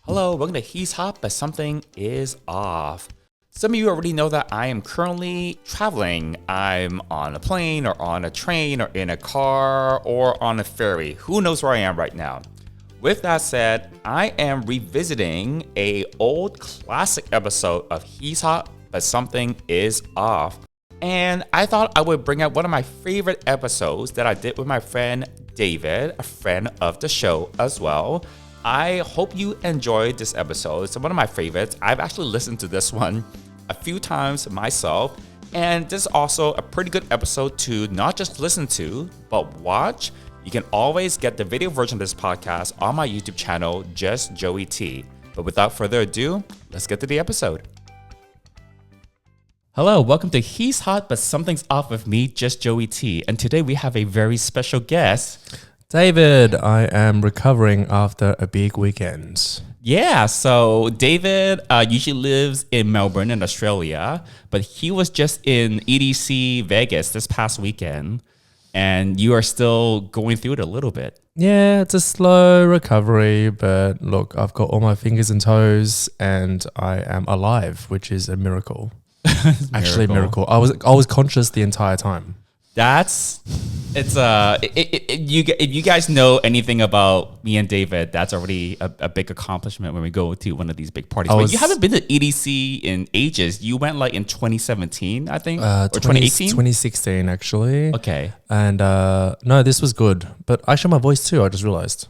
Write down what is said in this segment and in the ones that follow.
Hello, welcome to He's Hot, but something is off. Some of you already know that I am currently traveling. I'm on a plane or on a train or in a car or on a ferry. Who knows where I am right now? With that said, I am revisiting a old classic episode of He's Hot, but something is off. And I thought I would bring up one of my favorite episodes that I did with my friend David, a friend of the show as well. I hope you enjoyed this episode. It's one of my favorites. I've actually listened to this one a few times myself. And this is also a pretty good episode to not just listen to, but watch. You can always get the video version of this podcast on my YouTube channel, Just Joey T. But without further ado, let's get to the episode. Hello, welcome to He's Hot, but Something's Off with me, Just Joey T. And today we have a very special guest. David, I am recovering after a big weekend. Yeah, so David usually lives in Melbourne in Australia, but he was just in EDC Vegas this past weekend, and you are still going through it a little bit. Yeah, it's a slow recovery, but look, I've got all my fingers and toes, and I am alive, which is a miracle. Actually, a miracle. I was conscious the entire time. If you guys know anything about me and David, that's already a big accomplishment when we go to one of these big parties. But you haven't been to EDC in ages. You went like in 2017, I think, or 2018? 2016, actually. Okay. And no, this was good. But actually, my voice too, I just realized.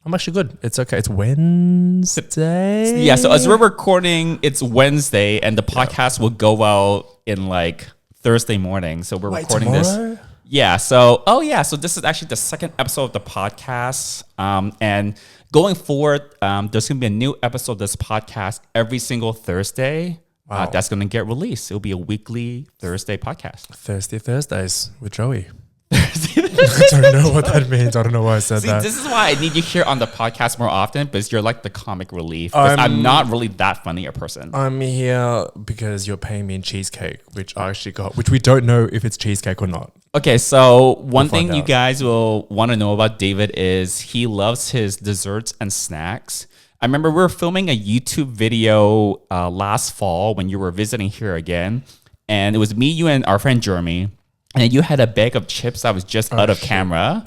I'm actually good. It's okay. It's Wednesday. Yeah, so as we're recording, it's Wednesday, and the podcast will go out in like Thursday morning. So we're recording tomorrow? This. Yeah. So, so this is actually the second episode of the podcast. And going forward, there's going to be a new episode of this podcast every single Thursday. Wow. That's going to get released. It'll be a weekly Thursday podcast. Thursdays with Joey. I don't know what that means. I don't know why I said that. This is why I need you here on the podcast more often, because you're like the comic relief. I'm not really that funny a person. I'm here because you're paying me in cheesecake, which I actually got, which we don't know if it's cheesecake or not. Okay, so one thing you guys will want to know about David is he loves his desserts and snacks. I remember we were filming a YouTube video last fall when you were visiting here again, and it was me, you, and our friend Jeremy. And you had a bag of chips that was just out of camera.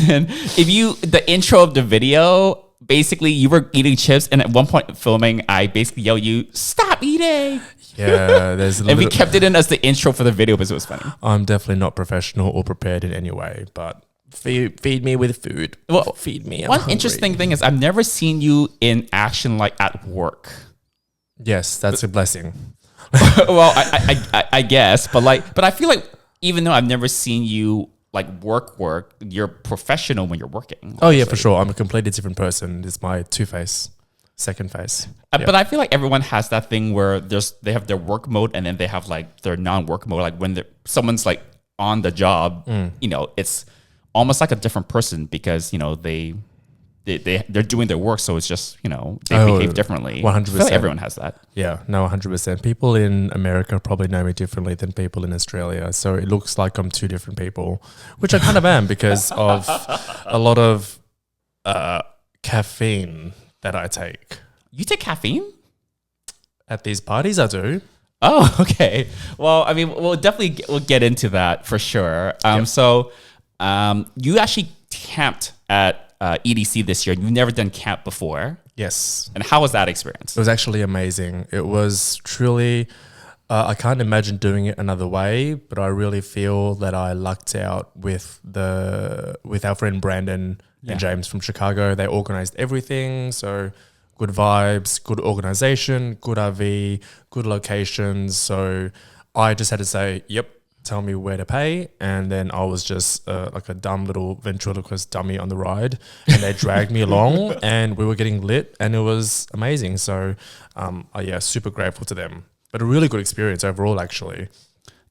And the intro of the video, basically you were eating chips, and at one point filming, I basically yelled you, "Stop eating!" Yeah, and we kept it in as the intro for the video because it was funny. I'm definitely not professional or prepared in any way, but feed me with food. Well, feed me. One interesting thing is I've never seen you in action like at work. Yes, that's a blessing. Well, I guess, but I feel like, even though I've never seen you like work, you're professional when you're working. Obviously. Oh yeah, for sure. I'm a completely different person. It's my second face. But I feel like everyone has that thing where they have their work mode and then they have like their non-work mode. Like when someone's like on the job, it's almost like a different person because they're doing their work, so it's just they behave differently. 100%. I feel like everyone has that. Yeah, no, 100%. People in America probably know me differently than people in Australia, so it looks like I'm two different people, which I kind of am because of a lot of caffeine that I take. You take caffeine? At these parties, I do. Oh, okay. Well, I mean, we'll get into that for sure. So you actually camped at EDC this year. You've never done camp before. Yes. And how was that experience? It was actually amazing. It was truly, I can't imagine doing it another way, but I really feel that I lucked out with our friend Brandon and James from Chicago. They organized everything. So good vibes, good organization, good RV, good locations. So I just had to say, yep, tell me where to pay, and then I was just like a dumb little ventriloquist dummy on the ride, and they dragged me along, and we were getting lit, and it was amazing. So, super grateful to them. But a really good experience overall, actually.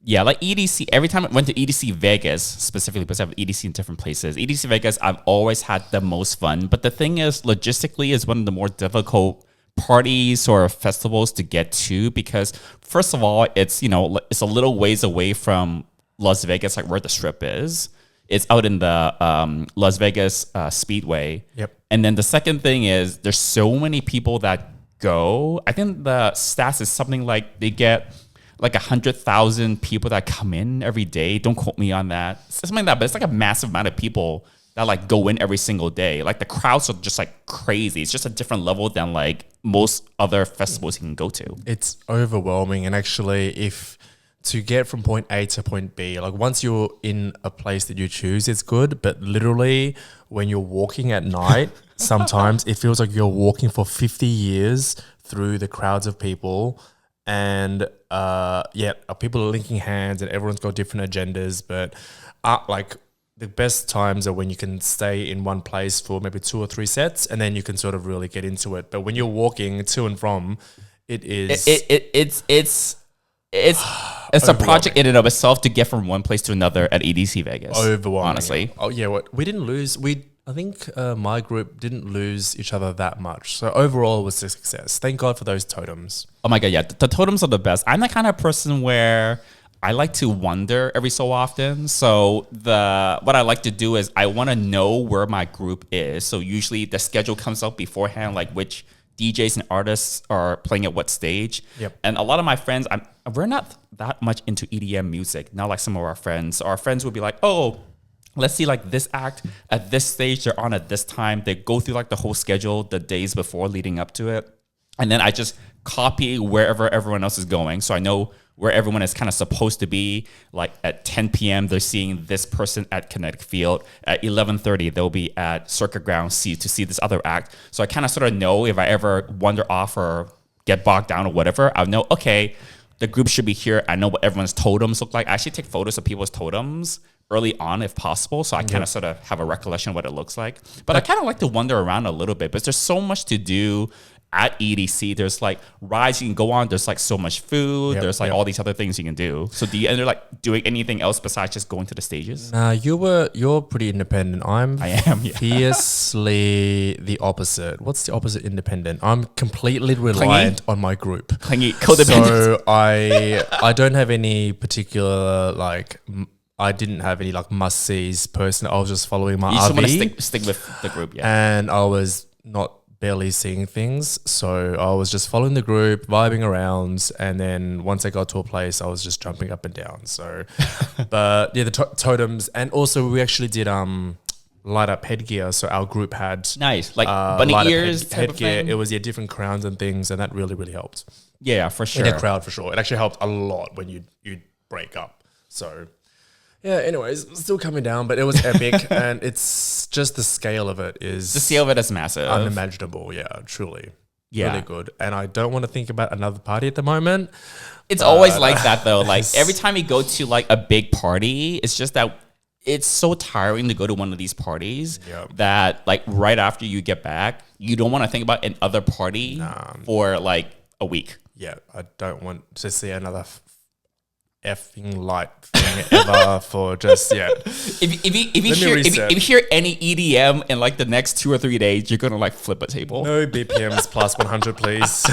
Yeah, like EDC. Every time I went to EDC Vegas, specifically because I have EDC in different places, EDC Vegas, I've always had the most fun. But the thing is, logistically, is one of the more difficult parties or festivals to get to because, first of all, it's a little ways away from Las Vegas, like where the Strip is. It's out in the Las Vegas Speedway. Yep. And then the second thing is there's so many people that go. I think the stats is something like they get like 100,000 people that come in every day. Don't quote me on that. It's something like that, but it's like a massive amount of people that like go in every single day. Like the crowds are just like crazy. It's just a different level than like most other festivals you can go to. It's overwhelming. And actually, if to get from point A to point B, like once you're in a place that you choose, it's good. But literally, when you're walking at night, sometimes it feels like you're walking for 50 years through the crowds of people. And people are linking hands and everyone's got different agendas. But like the best times are when you can stay in one place for maybe 2 or 3 sets and then you can sort of really get into it. But when you're walking to and from, it is... It's a project in and of itself to get from one place to another at EDC Vegas. Overwhelming. Honestly. Oh, yeah. We didn't lose. I think my group didn't lose each other that much. So overall, it was a success. Thank God for those totems. Oh my God, yeah. The totems are the best. I'm the kind of person where I like to wander every so often. So what I like to do is I want to know where my group is. So usually the schedule comes out beforehand, like which DJs and artists are playing at what stage. Yep. And a lot of my friends, we're not that much into EDM music. Not like some of our friends. Our friends would be like, oh, let's see like this act at this stage, they're on at this time. They go through like the whole schedule the days before leading up to it. And then I just copy wherever everyone else is going. So I know where everyone is kind of supposed to be. Like at 10 p.m., they're seeing this person at Kinetic Field. At 11:30, they'll be at Circuit Ground C to see this other act. So I kind of sort of know if I ever wander off or get bogged down or whatever, I'll know, okay, the group should be here. I know what everyone's totems look like. I actually take photos of people's totems early on if possible. So I kind of sort of have a recollection of what it looks like. But I kind of like to wander around a little bit, but there's so much to do at EDC. There's like rides you can go on. There's like so much food. There's like all these other things you can do. So do you end up like doing anything else besides just going to the stages? Nah, you're pretty independent. I am fiercely the opposite. What's the opposite independent? I'm completely reliant on my group. Clingy, codependent. So I don't have any particular like I didn't have any like must-sees person. I was just following my RV. You just want to stick with the group, And I was not barely seeing things. So I was just following the group, vibing around. And then once I got to a place, I was just jumping up and down. So, but yeah, the totems. And also we actually did light up headgear. So our group had... Nice. Like bunny ears headgear. It was different crowns and things. And that really, really helped. Yeah, for sure. In a crowd, for sure. It actually helped a lot when you break up. So... yeah, anyways, still coming down, but it was epic. And it's just the scale of it is... the scale of it is massive. Unimaginable, yeah, truly. Yeah. Really good. And I don't want to think about another party at the moment. It's always like that, though. Like, every time you go to, like, a big party, it's just that it's so tiring to go to one of these parties that, like, right after you get back, you don't want to think about another party for, like, a week. Yeah, I don't want to see another... effing light thing ever for just If you hear any EDM in like the next 2 or 3 days, you're gonna like flip a table. No BPMs plus 100, please.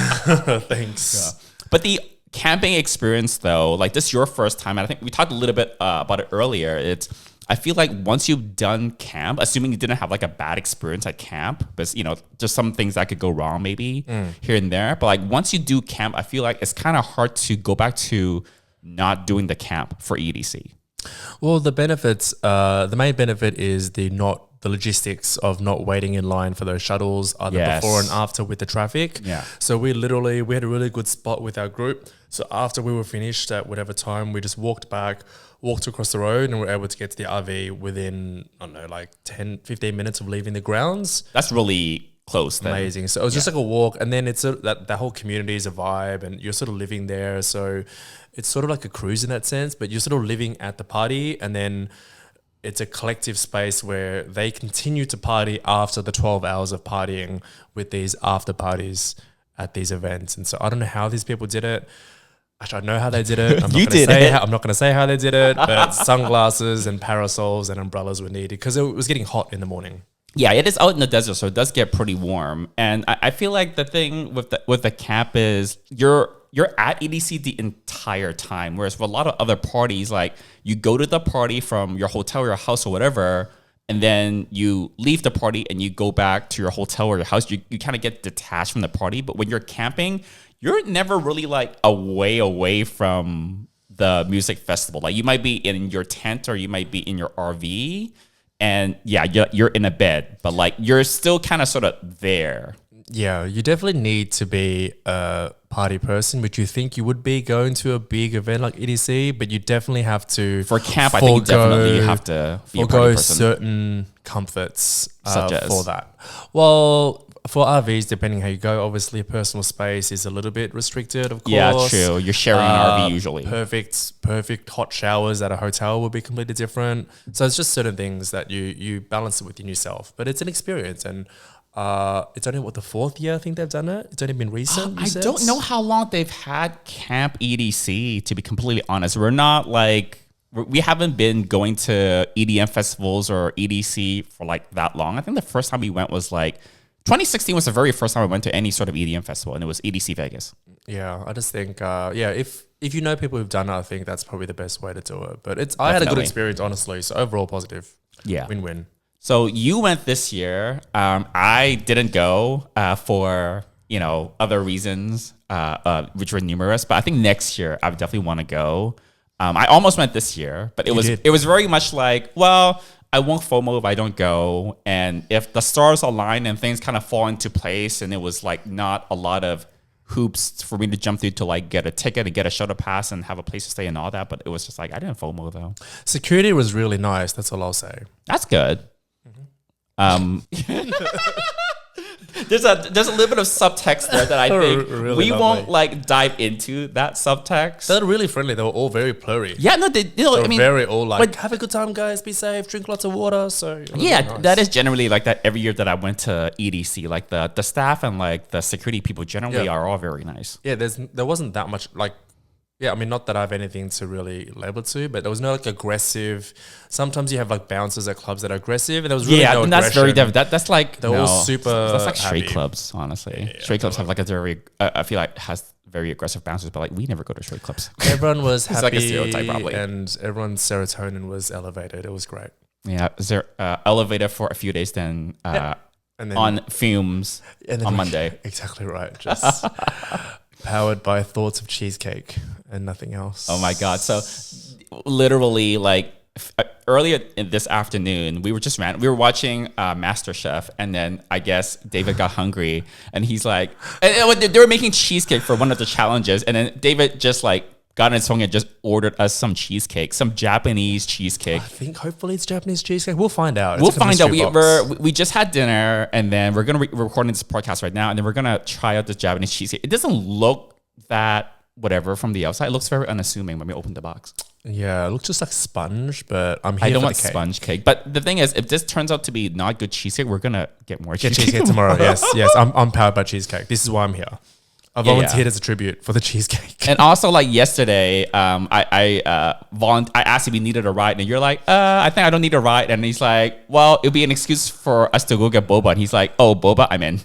Thanks. Yeah. But the camping experience, though, like this is your first time, and I think we talked a little bit about it earlier. I feel like once you've done camp, assuming you didn't have like a bad experience at camp, but you know, just some things that could go wrong maybe here and there. But like once you do camp, I feel like it's kind of hard to go back to not doing the camp for EDC. Well, the benefits, the main benefit is the logistics of not waiting in line for those shuttles, either before and after with the traffic. Yeah. So we had a really good spot with our group. So after we were finished at whatever time, we just walked across the road and were able to get to the RV within, I don't know, like 10, 15 minutes of leaving the grounds. That's really close then. Amazing. So it was just like a walk, and then it's that whole community is a vibe, and you're sort of living there. So it's sort of like a cruise in that sense, but you're sort of living at the party, and then it's a collective space where they continue to party after the 12 hours of partying with these after parties at these events. And so I don't know how these people did it. Actually, I know how they did it. I'm not going to say how they did it, but sunglasses and parasols and umbrellas were needed because it was getting hot in the morning. Yeah, it is out in the desert, so it does get pretty warm. And I feel like the thing with the camp is you're you're at EDC the entire time. Whereas for a lot of other parties, like you go to the party from your hotel or your house or whatever, and then you leave the party and you go back to your hotel or your house. You kind of get detached from the party. But when you're camping, you're never really like away from the music festival. Like you might be in your tent or you might be in your RV, and yeah, you're in a bed, but like you're still kind of sort of there. Yeah, you definitely need to be a party person, which you think you would be going to a big event like EDC, but you definitely have to For camp, I think definitely you have to be a party person. certain comforts Such as? for that. Well, for RVs, depending how you go, obviously personal space is a little bit restricted, of course. Yeah, true. You're sharing an RV usually. Perfect hot showers at a hotel will be completely different. So it's just certain things that you balance it within yourself. But it's an experience, and it's only the 4th year I think they've done it. It's only been recent. I don't know how long they've had Camp EDC, to be completely honest. We haven't been going to EDM festivals or EDC for like that long. I think the first time we went was like 2016 was the very first time I went to any sort of EDM festival, and it was EDC Vegas. Yeah, I just think if you know people who've done it, I think that's probably the best way to do it. But I had a good experience, honestly. So overall positive. Yeah. Win-win. So you went this year. I didn't go for other reasons, which were numerous. But I think next year I would definitely want to go. I almost went this year, but it was very much like, well, I won't FOMO if I don't go, and if the stars align and things kind of fall into place, and it was like not a lot of hoops for me to jump through to like get a ticket and get a shuttle pass and have a place to stay and all that. But it was just like I didn't FOMO though. Security was really nice. That's all I'll say. That's good. There's a little bit of subtext there that I think Really we lovely. won't like dive into that subtext. They're really friendly. They were all very plurry. Yeah, no, They were very all like, have a good time, guys. Be safe. Drink lots of water. So it was yeah, really nice. that is generally like that every year that I went to EDC. Like the staff and like the security people generally are all very nice. Yeah, there wasn't that much like. Yeah, I mean, not that I have anything to really label to, but there was no like aggressive. Sometimes you have like bouncers at clubs that are aggressive, and there was really no and that's very aggression. different. That's like They're all super That's like straight happy. clubs, honestly. Yeah, straight clubs have like a very. I feel like has very aggressive bouncers, but like we never go to straight clubs. Everyone was It's happy, like a stereotype, probably. and everyone's serotonin was elevated. It was great. Yeah, is there elevated for a few days, then And then on fumes and then on Monday. Exactly right. Just powered by thoughts of cheesecake and nothing else. Oh my god! So literally, like earlier in this afternoon, we were watching MasterChef, and then I guess David got hungry, and he's like, and they were making cheesecake for one of the challenges, and then David just like got on his phone and just ordered us some cheesecake, some Japanese cheesecake. I think hopefully it's Japanese cheesecake. We'll find out. We'll It's like a find out. mystery box. We just had dinner, and then we're gonna we're recording this podcast right now, and then we're gonna try out this Japanese cheesecake. It doesn't look that whatever from the outside. It looks very unassuming when we open the box. Yeah, it looks just like sponge, but I'm here I don't for want the cake. sponge cake. But the thing is, if this turns out to be not good cheesecake, we're gonna get more Get cheesecake. cheesecake tomorrow. Yes. I'm powered by cheesecake. This is why I'm here. I volunteered as a tribute for the cheesecake. And also, like yesterday, I asked if we needed a ride, and you're like, I think I don't need a ride. And he's like, well, it'll be an excuse for us to go get boba. And he's like, oh, boba, I'm in.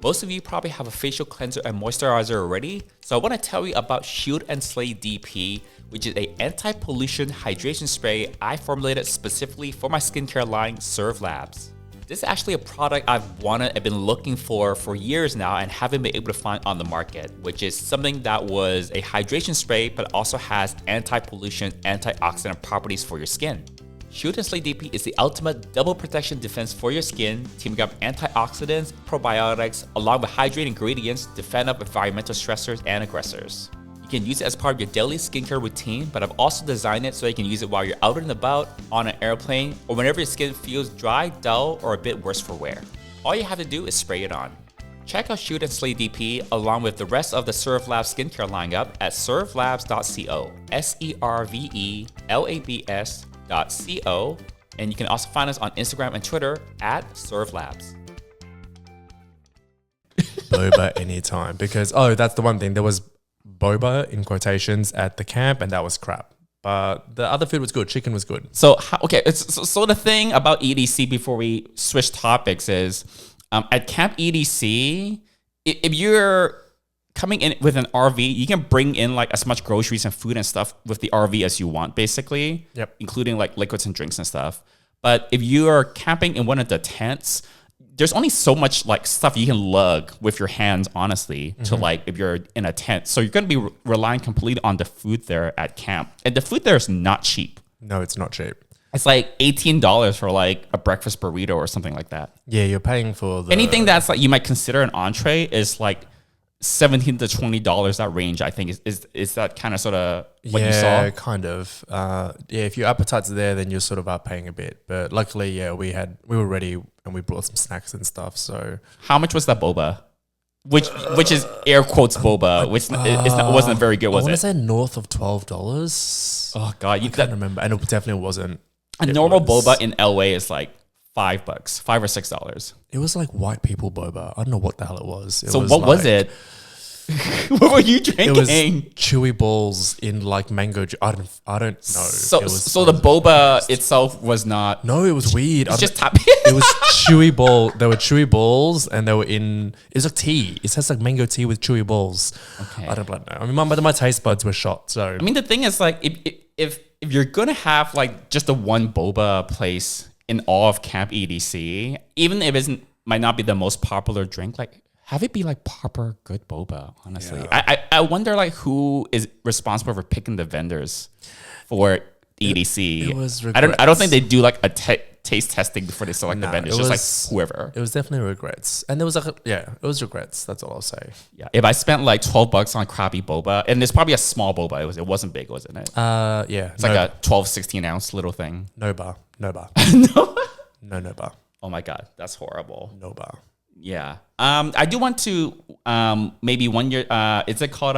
Most of you probably have a facial cleanser and moisturizer already, so I want to tell you about Shield and Slay DP, which is an anti-pollution hydration spray I formulated specifically for my skincare line, Serve Labs. This is actually a product I've been looking for years now and haven't been able to find on the market, which is something that was a hydration spray but also has anti-pollution, antioxidant properties for your skin. Shield and Slay DP is the ultimate double protection defense for your skin, teaming up antioxidants, probiotics, along with hydrating ingredients to fend up environmental stressors and aggressors. You can use it as part of your daily skincare routine, but I've also designed it so you can use it while you're out and about, on an airplane, or whenever your skin feels dry, dull, or a bit worse for wear. All you have to do is spray it on. Check out Shield and Slay DP along with the rest of the Serve Labs skincare lineup at servelabs.co, servelabs.co, and you can also find us on Instagram and Twitter at servelabs. Boba anytime. Because, that's the one thing. There was boba in quotations at the camp, and that was crap. But the other food was good. Chicken was good. So the thing about EDC before we switch topics is at Camp EDC, if you're coming in with an RV, you can bring in like as much groceries and food and stuff with the RV as you want, basically. Yep. Including like liquids and drinks and stuff. But if you are camping in one of the tents, there's only so much like stuff you can lug with your hands, honestly, to like if you're in a tent. So you're going to be relying completely on the food there at camp. And the food there is not cheap. No, it's not cheap. It's like $18 for like a breakfast burrito or something like that. Yeah, you're paying for anything that's like you might consider an entree is like $17 to $20. That range, I think, is that kind of sort of what you saw? Yeah, kind of. If your appetite's there, then you're sort of paying a bit. But luckily, we were ready and we brought some snacks and stuff. So how much was that boba? Which is air quotes boba, which wasn't very good, was I want to it? say north of $12. Oh god, I can't remember, and it definitely wasn't. A normal boba in LA is like $5, $5 or $6. It was like white people boba. I don't know what the hell it was. So what was it? What were you drinking? It was chewy balls in like mango. I don't know. So the boba itself was not. No, it was weird. It's just it was chewy ball. They were chewy balls, and they were in. It was like tea. It has like mango tea with chewy balls. Okay. I don't know. I mean, my taste buds were shot. So I mean, the thing is, like, if you're gonna have like just the one boba place in all of Camp EDC, even if it might not be the most popular drink, like have it be like proper good boba. Honestly, I wonder like who is responsible for picking the vendors for EDC. It was I don't think they do like a taste testing before they select the vendors. Just like whoever. It was definitely regrets, and there was it was regrets. That's all I'll say. Yeah, if I spent like $12 on crappy boba, and it's probably a small boba. It wasn't big, wasn't it? It's like a 12, 16 ounce little thing. No bar. No. No bar. Oh my god, that's horrible. No bar. Yeah. I do want to maybe 1 year. Is it called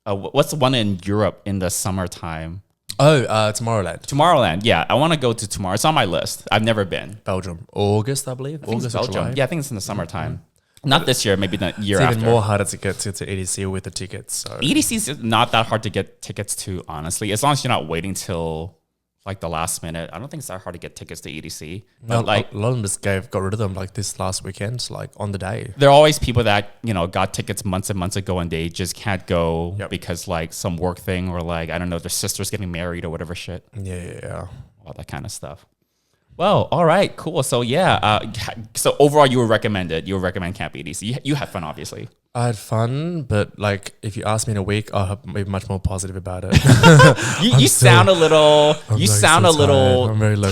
what's the one in Europe in the summertime? Oh, Tomorrowland. Tomorrowland. Yeah, I want to go to tomorrow. It's on my list. I've never been. Belgium, August, I believe. August or July. Yeah, I think it's in the summertime. Not this year. Maybe the year it's after. even more harder to get to EDC with the tickets. So EDC is not that hard to get tickets to, honestly, as long as you're not waiting till like the last minute. I don't think it's that hard to get tickets to EDC. But like a lot of them just got rid of them like this last weekend, like on the day. There are always people that, got tickets months and months ago and they just can't go because like some work thing or like, I don't know, their sister's getting married or whatever shit. Yeah. All that kind of stuff. Well, all right, cool. So so overall you would recommend it. You would recommend Camp EDC. You had fun, obviously. I had fun, but like if you ask me in a week, I'll be much more positive about it. you sound a little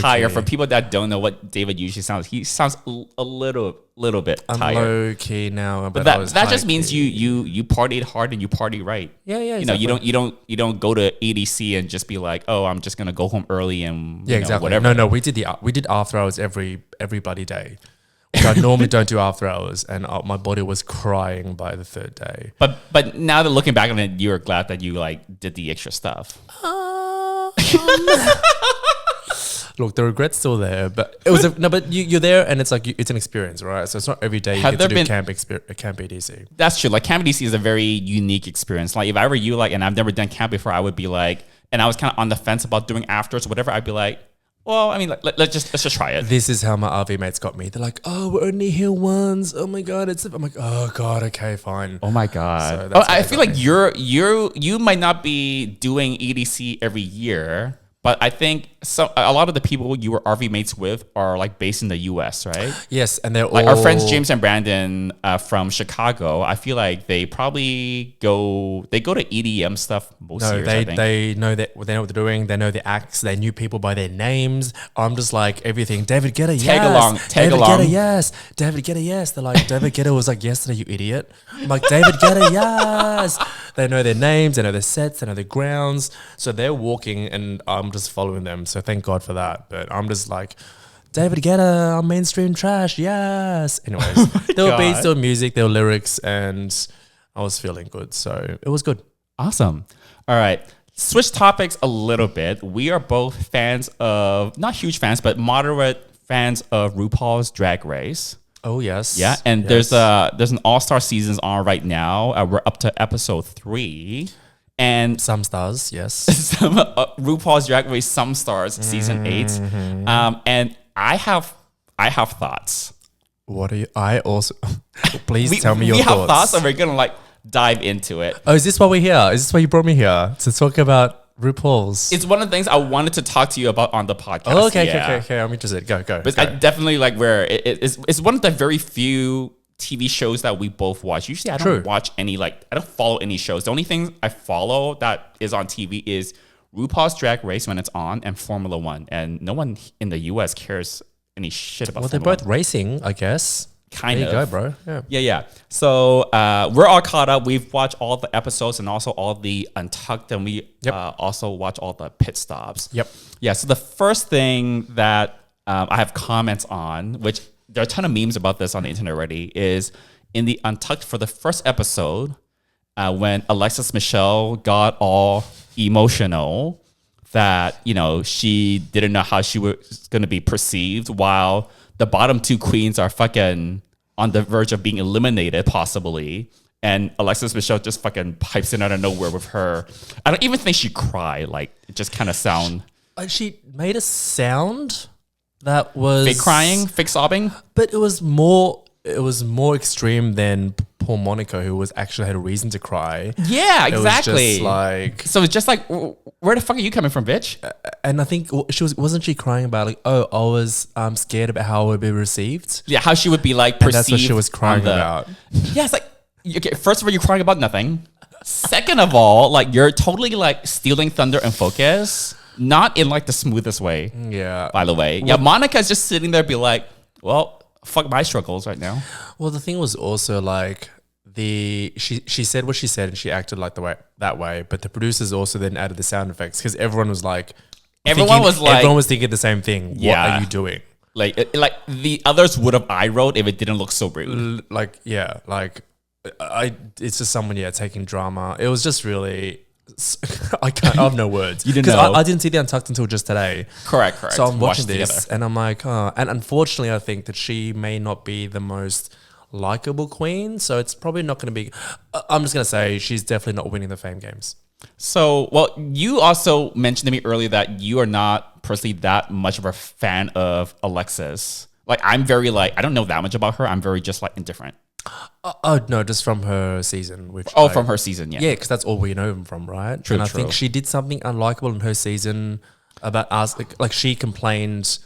tired. Key. For people that don't know what David usually sounds, he sounds a little bit tired. I'm low key now, but that just means you partied hard and you party right. Yeah, exactly. You don't go to EDC and just be like, oh, I'm just gonna go home early and exactly. Whatever. No, we did after hours every bloody day. I normally don't do after hours, and my body was crying by the third day. But now that looking back on it, you were glad that you like did the extra stuff. Look, the regret's still there, but it was but you're there, and it's like it's an experience, right? So it's not every day you get to do camp EDC. That's true. Like Camp EDC is a very unique experience. Like if I were you, like, and I've never done camp before, I would be like, and I was kind of on the fence about doing afters or whatever. I'd be like, well, I mean, let's just try it. This is how my RV mates got me. They're like, "Oh, we're only here once. Oh my god, I'm like, "Oh god, okay, fine." Oh my god. So I feel like you might not be doing EDC every year, but I think a lot of the people you were RV mates with are like based in the US, right? Yes, and they're like our friends James and Brandon from Chicago. I feel like they probably go to EDM stuff most years. I think. They know what they're doing. They know the acts. They knew people by their names. I'm just like everything. David Guetta, tag along. Guetta, yes. David Guetta, yes. They're like David Guetta was like yesterday, you idiot. I'm like David Guetta, yes. They know their names. They know their sets. They know their grounds. So they're walking, and I'm just following them. So thank God for that. But I'm just like, David Guetta on mainstream trash, yes. Anyways, there were beats, there were music, there were lyrics, and I was feeling good. So it was good. Awesome. All right. Switch topics a little bit. We are both fans of, not huge fans, but moderate fans of RuPaul's Drag Race. Oh, yes. Yeah. And there's an all-star seasons on right now. We're up to episode 3. And some stars, yes. Some RuPaul's Drag Race, some stars, season 8. And I have thoughts. What are you? I also Please tell me your we thoughts. have thoughts, and we're gonna like dive into it. Oh, is this why we're here? Is this why you brought me here to talk about RuPaul's? It's one of the things I wanted to talk to you about on the podcast. Oh, okay. I'm interested. Go. But I definitely like where it's one of the very few TV shows that we both watch. Usually I don't watch any, like, I don't follow any shows. The only thing I follow that is on TV is RuPaul's Drag Race when it's on and Formula One. And no one in the US cares any shit about Well, Formula they're both racing, I guess. Kind there of. you go, bro. Yeah. So we're all caught up. We've watched all the episodes and also all the Untucked, and we also watch all the pit stops. Yep. Yeah. So the first thing that I have comments on, which there are a ton of memes about this on the internet already, is in the Untucked for the first episode, when Alexis Michelle got all emotional that, you know, she didn't know how she was going to be perceived while the bottom two queens are fucking on the verge of being eliminated, possibly. And Alexis Michelle just fucking pipes in out of nowhere with her. I don't even think she cried. Like, it just kind of sound. She made a sound that was fake crying, fake sobbing. But it was more extreme than poor Monica, who was actually had a reason to cry. Yeah, exactly. It was just like, so it's just like, where the fuck are you coming from, bitch? And I think wasn't she crying about like, oh, I was scared about how it would be received. Yeah, how she would be like perceived. And that's what she was crying about. Yeah, it's like, okay, first of all, you're crying about nothing. Second of all, like, you're totally like stealing thunder and focus, not in like the smoothest way. Yeah. By the way, yeah, Monica's just sitting there, be like, well, fuck my struggles right now. Well, the thing was also like she said what she said and she acted like that way, but the producers also then added the sound effects because everyone was thinking the same thing. Yeah. What are you doing? Like the others would have eye rolled if it didn't look so rude. It's just someone taking drama. It was just really. I have no words. You didn't know. I didn't see the Untucked until just today. Correct. So I'm watching this and I'm like, oh. And unfortunately, I think that she may not be the most likable queen. So it's probably not going to be. I'm just going to say she's definitely not winning the Fame Games. So, well, you also mentioned to me earlier that you are not personally that much of a fan of Alexis. Like, I'm very like, I don't know that much about her. I'm very just like indifferent. No, just from her season. From her season, yeah. Yeah, because that's all we know them from, right? True, I think she did something unlikable in her season about us. Like she complained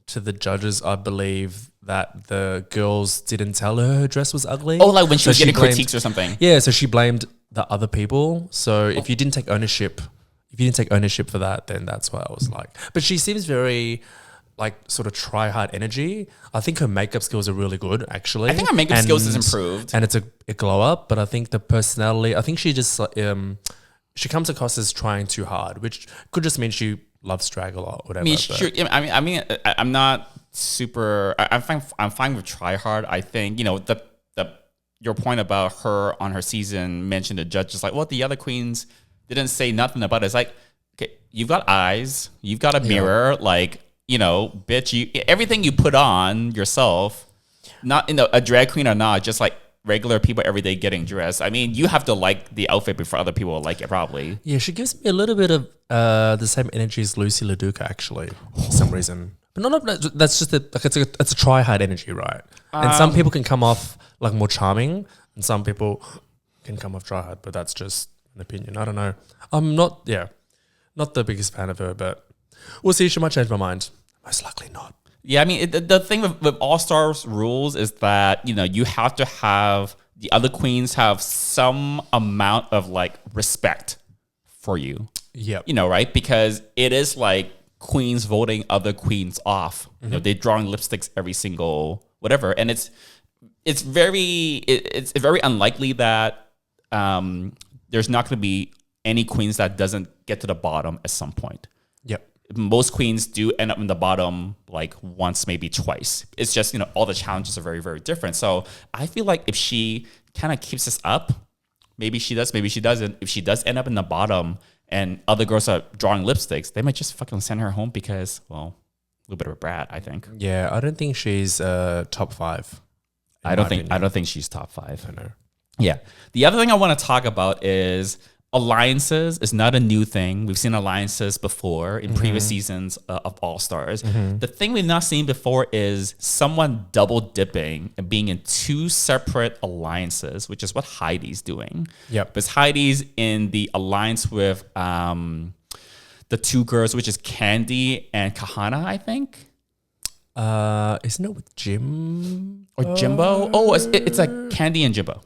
to the judges, I believe, that the girls didn't tell her dress was ugly. Oh, like when she was getting critiques or something. Yeah, so she blamed the other people. So if you didn't take ownership for that, then that's what I was like. But she seems very like sort of try hard energy. I think her makeup skills are really good, actually. I think her makeup skills is improved. And it's a glow up, but I think the personality, I think she just, she comes across as trying too hard, which could just mean she loves drag a lot, whatever. I'm not super, I'm fine with try hard. I think, you know, your point about her on her season mentioned the judges like, well, the other queens didn't say nothing about it. It's like, okay, you've got eyes, you've got a mirror, like, you know, bitch, everything you put on yourself, not a drag queen or not, just like regular people every day getting dressed. I mean, you have to like the outfit before other people will like it, probably. Yeah, she gives me a little bit of the same energy as Lucy LaDuca, actually, for some reason. But no, that's just it's a try hard energy, right? And some people can come off like more charming, and some people can come off try hard. But that's just an opinion. I don't know. I'm not the biggest fan of her, but we'll see. She might change my mind. Most likely not. Yeah, I mean, the thing with All Stars rules is that, you know, you have to have the other queens have some amount of like respect for you. Yeah. You know, right? Because it is like queens voting other queens off. Mm-hmm. You know, they're drawing lipsticks every single whatever. And it's very unlikely that there's not going to be any queens that doesn't get to the bottom at some point. Yep. Most queens do end up in the bottom like once, maybe twice. It's just, you know, all the challenges are very, very different. So I feel like if she kind of keeps this up, maybe she does, maybe she doesn't. If she does end up in the bottom and other girls are drawing lipsticks, they might just fucking send her home because, well, a little bit of a brat, I think. Yeah, I don't think she's top 5. I don't think she's top 5. I know. Yeah. The other thing I want to talk about is alliances is not a new thing. We've seen alliances before in previous seasons of All Stars. The thing we've not seen before is someone double dipping and being in two separate alliances, which is what Heidi's doing. Yep. Because Heidi's in the alliance with the two girls, which is Candy and Kahana, I think. Isn't it with Jim or Jimbo? Oh, it's like Candy and Jimbo.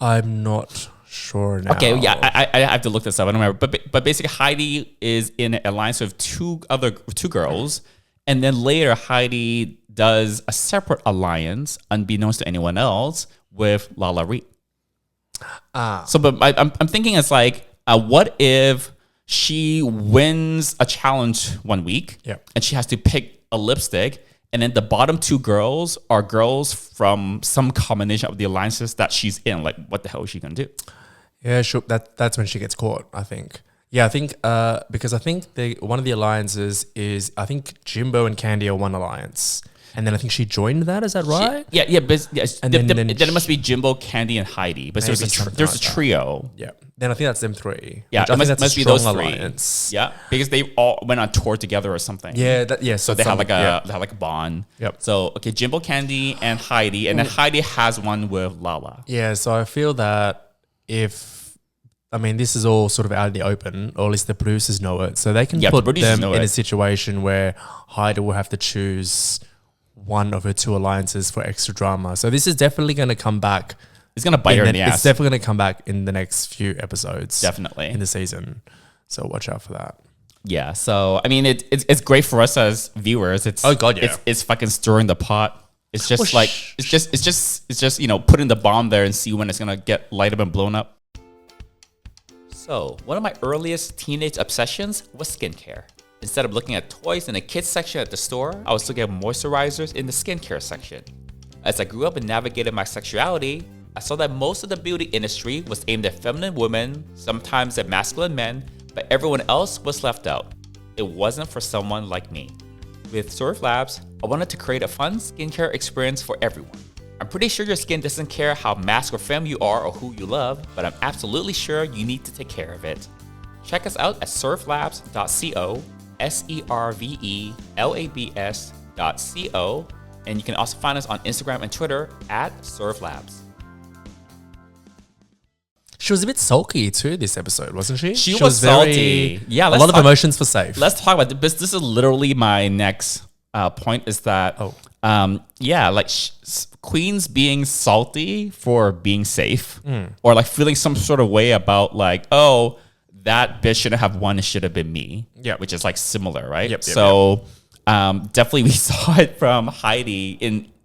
I'm not sure now. Okay, yeah, I have to look this up. I don't remember, but basically Heidi is in an alliance with two girls, and then later Heidi does a separate alliance, unbeknownst to anyone else, with Lala Reed. So, but I'm thinking it's like, what if she wins a challenge one week, and she has to pick a lipstick, and then the bottom two girls are girls from some combination of the alliances that she's in. Like, what the hell is she gonna do? Yeah, sure. That's when she gets caught, I think. Yeah, I think because I think one of the alliances is, I think Jimbo and Candy are one alliance. And then I think she joined that. Is that right? But And then it must be Jimbo, Candy, and Heidi. But there's a trio. Yeah. Then I think that's them three. Yeah, I think that's must a be those strong three. alliance. Yeah, because they all went on tour together or something. Yeah. So they have like a bond. Yep. So okay, Jimbo, Candy, and Heidi, and then Heidi has one with Lala. Yeah. So I feel that this is all sort of out in the open, or at least the producers know it, so they can put them in a situation where Heidi will have to choose one of her two alliances for extra drama. So this is definitely going to come back. It's going to bite her in the ass. It's definitely going to come back in the next few episodes. Definitely. In the season. So watch out for that. Yeah. So, I mean, it's great for us as viewers. It's It's fucking stirring the pot. It's just it's just, putting the bomb there and see when it's going to get light up and blown up. So, one of my earliest teenage obsessions was skincare. Instead of looking at toys in the kids section at the store, I was looking at moisturizers in the skincare section. As I grew up and navigated my sexuality, I saw that most of the beauty industry was aimed at feminine women, sometimes at masculine men, but everyone else was left out. It wasn't for someone like me. With Surf Labs, I wanted to create a fun skincare experience for everyone. I'm pretty sure your skin doesn't care how mask or femme you are or who you love, but I'm absolutely sure you need to take care of it. Check us out at surflabs.co, SERVELABS.co, and you can also find us on Instagram and Twitter at surflabs. She was a bit sulky too this episode, wasn't she? She was salty. Yeah, a lot of emotions for Safe. Let's talk about this. This is literally my next point. Is that queens being salty for being safe, or like feeling some sort of way about like, oh, that bitch shouldn't have won. It should have been me. Yeah, which is like similar, right? Definitely we saw it from Heidi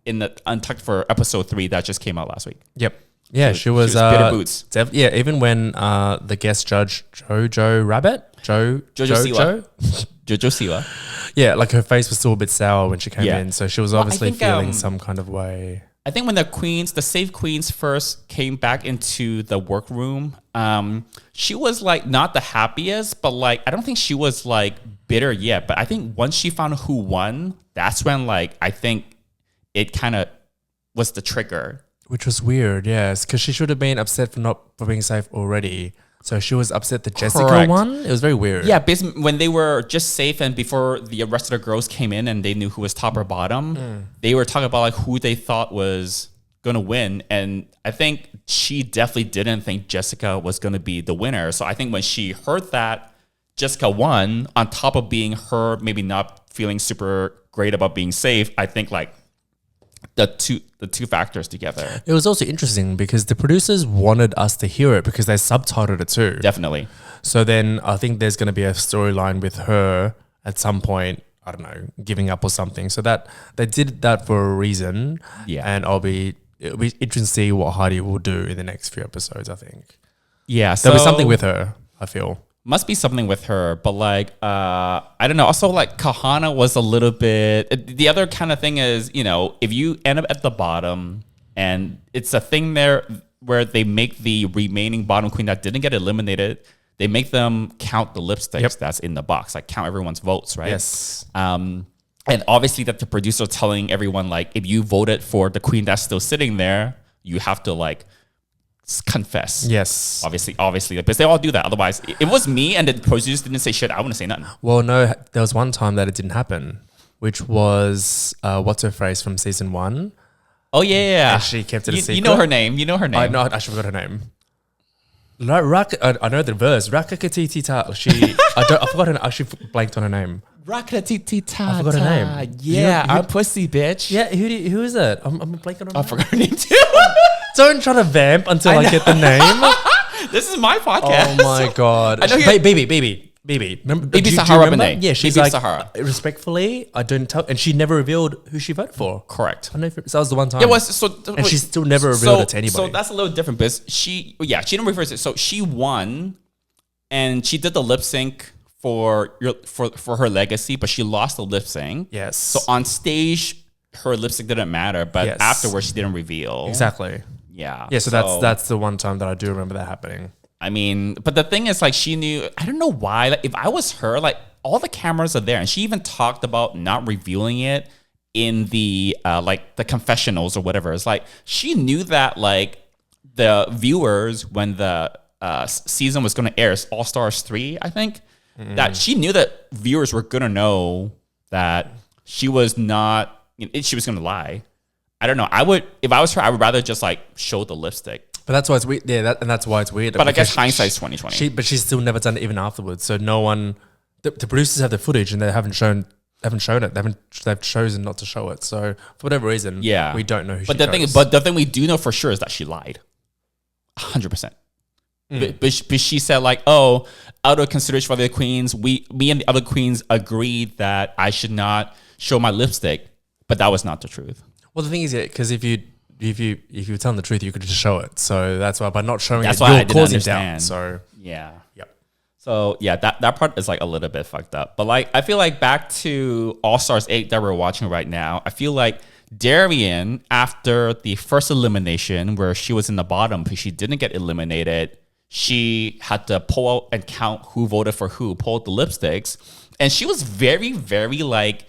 in the Untucked for episode 3 that just came out last week. Yep. Yeah, she was bitter boots. Even when the guest judge Jojo Siwa. Yeah, like her face was still a bit sour when she came in, so she was obviously feeling some kind of way. I think when the Safe Queens first came back into the workroom, she was like not the happiest, but like I don't think she was like bitter yet. But I think once she found who won, that's when like I think it kind of was the trigger. Which was weird, yes, because she should have been upset for being safe already. So she was upset that Jessica won. It was very weird. Yeah, basically when they were just safe and before the rest of the girls came in and they knew who was top or bottom, they were talking about like who they thought was gonna win. And I think she definitely didn't think Jessica was gonna be the winner. So I think when she heard that Jessica won, on top of being her maybe not feeling super great about being safe, I think like the two factors together. It was also interesting because the producers wanted us to hear it because they subtitled it too. Definitely. So then I think there's going to be a storyline with her at some point, I don't know, giving up or something. So that they did that for a reason. Yeah. And it'll be interesting to see what Heidi will do in the next few episodes, I think. Yeah. There'll be something with her, I feel. Must be something with her, but like I don't know. Also, like Kahana was a little bit. The other kind of thing is, if you end up at the bottom, and it's a thing there where they make the remaining bottom queen that didn't get eliminated, they make them count the lipsticks that's in the box, like count everyone's votes, right? Yes. And obviously that the producer telling everyone like, if you voted for the queen that's still sitting there, you have to like confess. Yes. Obviously, because they all do that. Otherwise, if it was me and the producers didn't say shit, I wouldn't say nothing. Well, no, there was one time that it didn't happen, which was what's her phrase from season 1. Oh yeah. And she kept it a secret. You know her name. I know. I actually forgot her name. I know the verse. Rakakatitita. I forgot her. I actually blanked on her name. Rakatitita. I forgot her name. Yeah, I'm pussy, bitch. Yeah, who is it? I'm blanking on her name. I forgot her name too. Don't try to vamp until I get the name. This is my podcast. Oh my god. I know Baby. Remember, Baby do you Sahara remember? Benet. Yeah, she's Baby like, Sahara. Respectfully, I don't tell. And she never revealed who she voted for. Correct. I know so that was the one time. Yeah, and she still never revealed it to anybody. So that's a little different because she didn't reverse it. So she won and she did the lip sync for her legacy, but she lost the lip sync. Yes. So on stage, her lip sync didn't matter, but afterwards she didn't reveal. Exactly. Yeah. Yeah, so that's the one time that I do remember that happening. I mean, but the thing is, like, she knew, I don't know why, like, if I was her, like, all the cameras are there, and she even talked about not revealing it in the, like, the confessionals or whatever. It's like, she knew that, like, the viewers, when the season was going to air, All Stars 3, I think, that she knew that viewers were going to know that she was not, she was going to lie. I don't know. If I was her, I would rather just, like, show the lipstick. But that's why it's weird. Yeah, and that's why it's weird. But I guess hindsight's 2020. But she's still never done it even afterwards. So no one, the producers have the footage and they haven't shown it. They've chosen not to show it. So for whatever reason, we don't know who. But the thing we do know for sure is that she lied, 100%. But she said, like, oh, out of consideration for the queens, me and the other queens agreed that I should not show my lipstick, but that was not the truth. Well, the thing is, because if you were telling the truth, you could just show it. So that's why by not showing that's it, why you're I didn't causing understand. doubt. So yeah. Yep. So yeah, that part is like a little bit fucked up. But like, I feel like back to All Stars 8 that we're watching right now, I feel like Darian, after the first elimination where she was in the bottom because she didn't get eliminated, she had to pull out and count who voted for who, pull out the lipsticks. And she was very, very like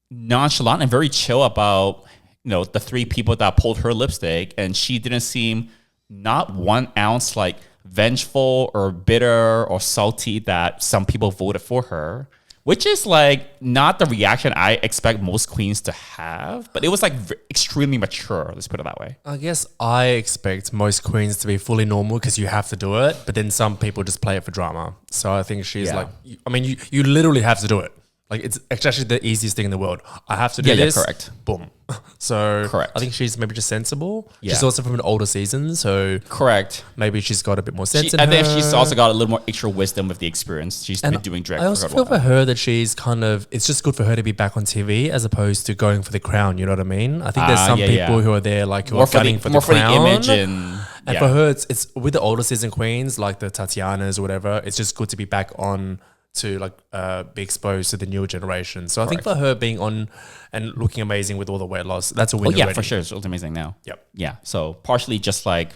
nonchalant and very chill about, the 3 people that pulled her lipstick, and she didn't seem not 1 ounce like vengeful or bitter or salty that some people voted for her, which is like not the reaction I expect most queens to have, but it was like extremely mature. Let's put it that way. I guess I expect most queens to be fully normal because you have to do it, but then some people just play it for drama. So I think she's like, I mean, you literally have to do it. Like, it's actually the easiest thing in the world. I have to do this. Yeah, correct. Boom. So correct. I think she's maybe just sensible. Yeah. She's also from an older season, so correct. Maybe she's got a bit more sense in I her. think she's also got a little more extra wisdom with the experience. She's been doing drag. I also feel for her that she's kind of, it's just good for her to be back on TV as opposed to going for the crown. You know what I mean? I think there's some people who are there like who are gunning for the crown. For the image and for her, it's with the older season queens like the Tatianas or whatever. It's just good to be back on to like be exposed to the newer generation. So I think for her being on and looking amazing with all the weight loss, that's a win. Yeah, for sure. It's amazing now. Yep. Yeah. So partially just like,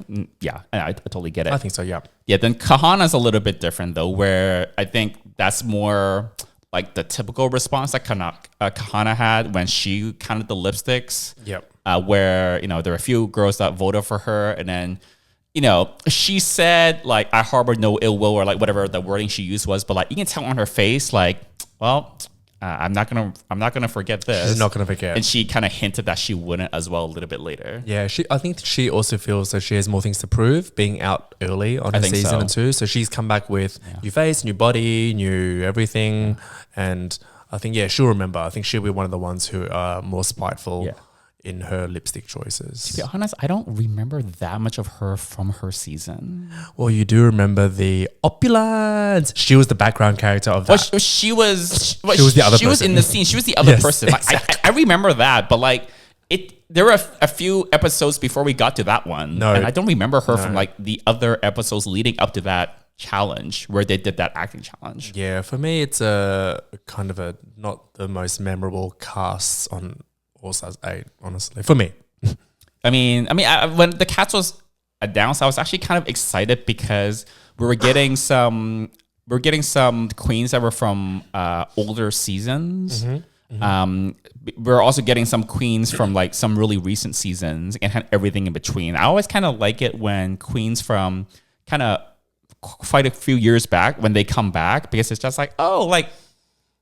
I totally get it. I think so, yeah. Yeah, then Kahana's a little bit different though, where I think that's more like the typical response that Kahana had when she counted the lipsticks. Yep. Where, there are a few girls that voted for her, and then she said, like, I harbor no ill will, or like whatever the wording she used was, but like you can tell on her face, like, well, I'm not gonna forget this. She's not gonna forget. And she kind of hinted that she wouldn't as well a little bit later. Yeah, I think she also feels that she has more things to prove, being out early on her season and 2. So she's come back with new face, new body, new everything, and I think she'll remember. I think she'll be one of the ones who are more spiteful. In her lipstick choices. To be honest, I don't remember that much of her from her season. Well, you do remember the opulence. She was the background character of that. Well, she was the other person. She was in the scene. She was the other person. Like, exactly. I remember that, but like there were a few episodes before we got to that one. No. And I don't remember her from like the other episodes leading up to that challenge where they did that acting challenge. Yeah, for me, it's a kind of a not the most memorable cast on All Stars 8, honestly, for me. I mean, when the cast was announced, I was actually kind of excited because we were getting some queens that were from older seasons. We're also getting some queens from like some really recent seasons and kind of everything in between. I always kind of like it when queens from kind of quite a few years back, when they come back, because it's just like, oh, like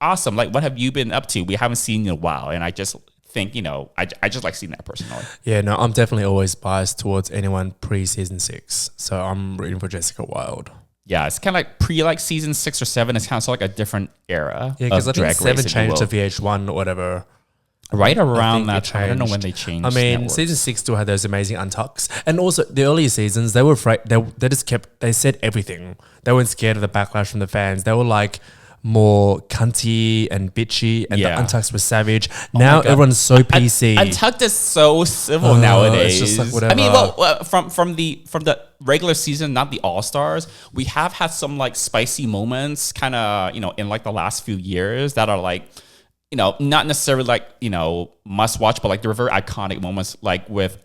awesome. Like, what have you been up to? We haven't seen you in a while. And I just think, I just like seeing that personally. Yeah, no, I'm definitely always biased towards anyone pre-season 6. So I'm rooting for Jessica Wilde. Yeah, it's kind of like pre season 6 or 7. It's kind of like a different era. Yeah, because I think Drag 7 Race, if you changed to will. VH1 or whatever. Right around think that it time. I don't know changed. when they changed. I mean, networks. season 6 still had those amazing untucks, and also the earlier seasons they were afraid. They just kept. They said everything. They weren't scared of the backlash from the fans. They were like more cunty and bitchy, and Yeah. the untucks were savage. Oh Now my God. everyone's so PC. Untucked is so civil Oh, nowadays. it's just like whatever. I mean, well, from the regular season, not the All Stars, we have had some like spicy moments, kind of in like the last few years that are like, not necessarily like must watch, but like they were very iconic moments, like with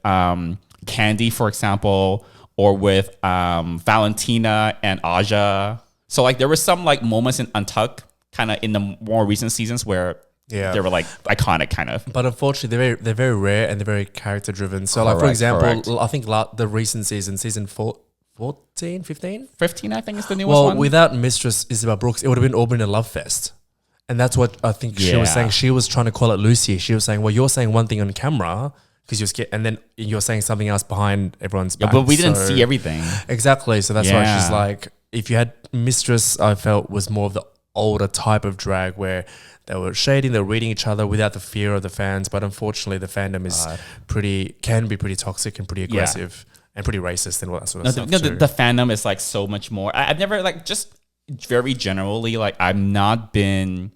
Candy, for example, or with Valentina and Aja. So like there were some like moments in Untucked, kind of in the more recent seasons where they were like iconic, kind of. But unfortunately, they're very rare and they're very character driven. So, like for Correct, example, correct. I think the recent season 14, 15. 15, I think, is the newest Well, one. without Mistress Isabel Brooks, it would have been all been a love fest. And that's what I think she was Yeah. saying. She was trying to call it Lucy. She was saying, well, you're saying one thing on camera because you're scared, and then you're saying something else behind everyone's back. But we didn't So- see everything. Exactly. So that's why she's Yeah. like, if you had Mistress, I felt was more of the older type of drag where they were shading, they were reading each other without the fear of the fans. But unfortunately, the fandom is can be pretty toxic and pretty aggressive and pretty racist and all that sort of stuff. The fandom is like so much more. I've never like just very generally like I've not been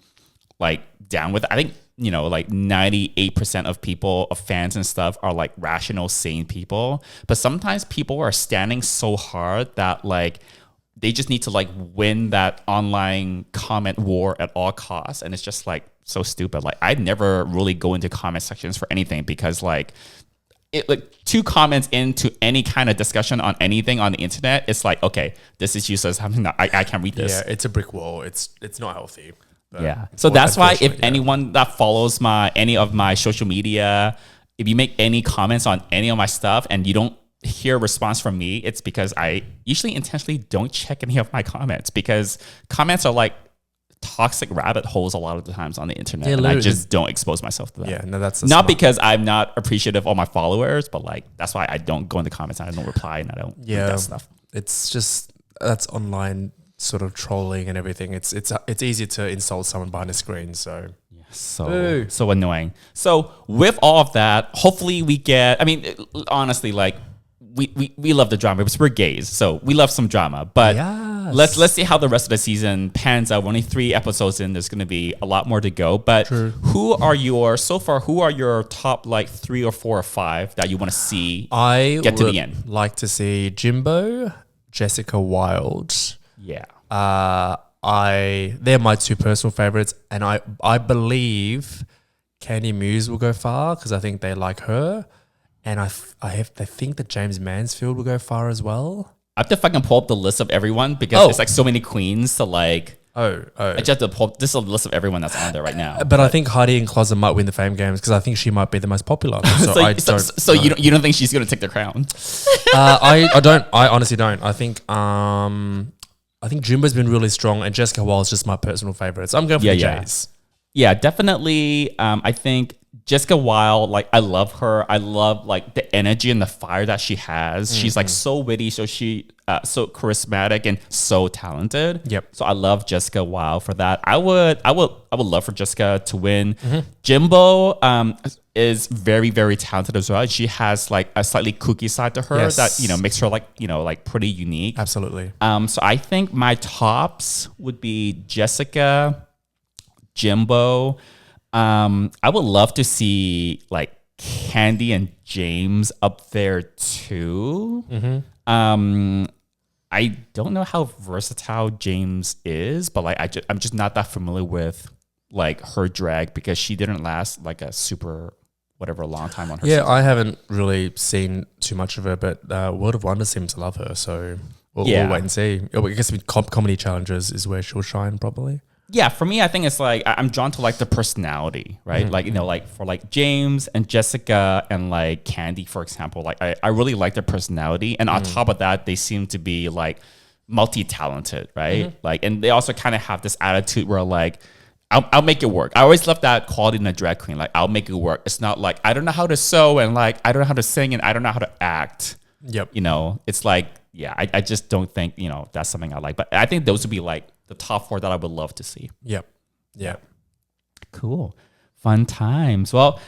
like down with it. I think like 98% of people, of fans and stuff, are like rational, sane people. But sometimes people are standing so hard that like they just need to like win that online comment war at all costs, and it's just like so stupid. Like I'd never really go into comment sections for anything because like two comments into any kind of discussion on anything on the internet, it's like, okay, this is useless. I can't read this. Yeah, it's a brick wall. It's not healthy. But Yeah. So that's why if unfortunately, yeah. anyone that follows any of my social media, if you make any comments on any of my stuff and you don't hear a response from me, it's because I usually intentionally don't check any of my comments, because comments are like toxic rabbit holes a lot of the times on the internet. Yeah, and I literally. just don't expose myself to that. Yeah, no, that's Not because I'm not appreciative of my followers, but like that's why I don't go in the comments and I don't reply and I don't read that stuff. It's just that's online sort of trolling and everything. It's easy to insult someone behind a screen. So So annoying. So with all of that, hopefully we get, I mean, honestly, like we love the drama because we're gays, so we love some drama. But Yes. let's see how the rest of the season pans out. We're only 3 episodes in. There's going to be a lot more to go. But who are your top like 3 or 4 or 5 that you want to see I get to would the end? like to see Jimbo, Jessica Wilde. Yeah. They're my 2 personal favorites, and I believe Candy Muse will go far because I think they like her, and I think that James Mansfield will go far as well. I have to fucking pull up the list of everyone because it's like so many queens to like. Oh. I just have to pull up, this is a list of everyone that's on there right now. But I think Heidi and Closet might win the Fame Games because I think she might be the most popular. So I don't. So you don't think she's gonna take the crown? I don't. I honestly don't. I think Jimbo's been really strong, and Jessica Wilde's just my personal favorite. So I'm going for the Jays. Yeah, definitely. I think Jessica Wilde, like I love her. I love like the energy and the fire that she has. She's like so witty, so so charismatic and so talented. Yep. So I love Jessica Wilde for that. I would love for Jessica to win. Jimbo is very, very talented as well. She has like a slightly kooky side to her that makes her like pretty unique. Absolutely. So I think my tops would be Jessica, Jimbo. I would love to see like Candy and James up there too. I don't know how versatile James is, but like I'm just not that familiar with like her drag because she didn't last like a super whatever long time on her. Yeah, season. I haven't really seen too much of her, but World of Wonder seems to love her. So we'll wait and see. I guess with comedy challenges is where she'll shine probably. Yeah, for me, I think it's like I'm drawn to like the personality, right? Like, like for like James and Jessica and like Candy, for example, like I really like their personality. And on top of that, they seem to be like multi-talented, right? Like, and they also kind of have this attitude where like, I'll make it work. I always love that quality in a drag queen. Like, I'll make it work. It's not like, I don't know how to sew and like, I don't know how to sing and I don't know how to act. Yep. It's like, yeah, I just don't think, that's something I like. But I think those would be like the top 4 that I would love to see. Yep. Yeah. Cool. Fun times. Well,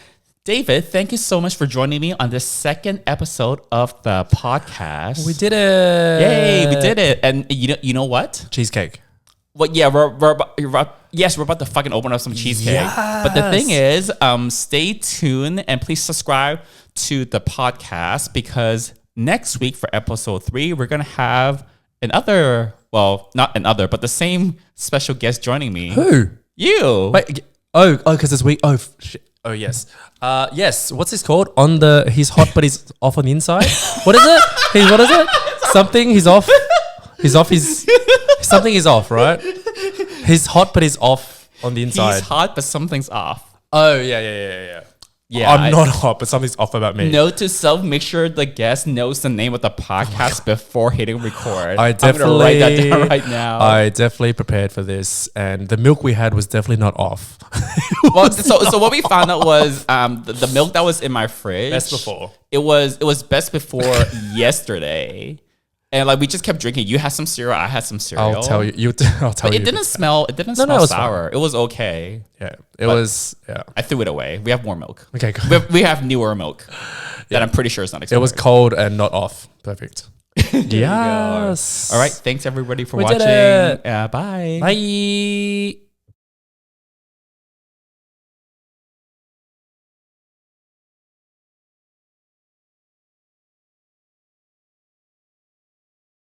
David, thank you so much for joining me on this second episode of the podcast. We did it. Yay, we did it. And you know what? Cheesecake. Well, yeah, we're about to fucking open up some cheesecake. Yes. But the thing is, stay tuned and please subscribe to the podcast because next week for episode 3, we're going to have not another, but the same special guest joining me. Who? You. Wait, because it's week. Oh, shit. Oh, yes. Yes. What's this called? He's hot, but he's off on the inside. What is it? What is it? Something. He's off. He's off. Something is off, right? He's hot, but he's off on the inside. He's hot, but something's off. Oh, yeah. Yeah, I'm not hot, but something's off about me. Note to self: make sure the guest knows the name of the podcast before hitting record. I'm gonna write that down right now. I definitely prepared for this, and the milk we had was definitely not off. Well, so what we found out was the milk that was in my fridge. Best before. It was best before yesterday, and like we just kept drinking. You had some cereal, I had some cereal. I'll tell you. I'll tell you. It didn't smell. It didn't No, smell it was sour. It was okay. Yeah, it was. Yeah. I threw it away. We have more milk. Okay, good. We have newer milk that I'm pretty sure is not expired. It was cold and not off. Perfect. Yes. All right. Thanks everybody for We watching. did it. Bye. Bye.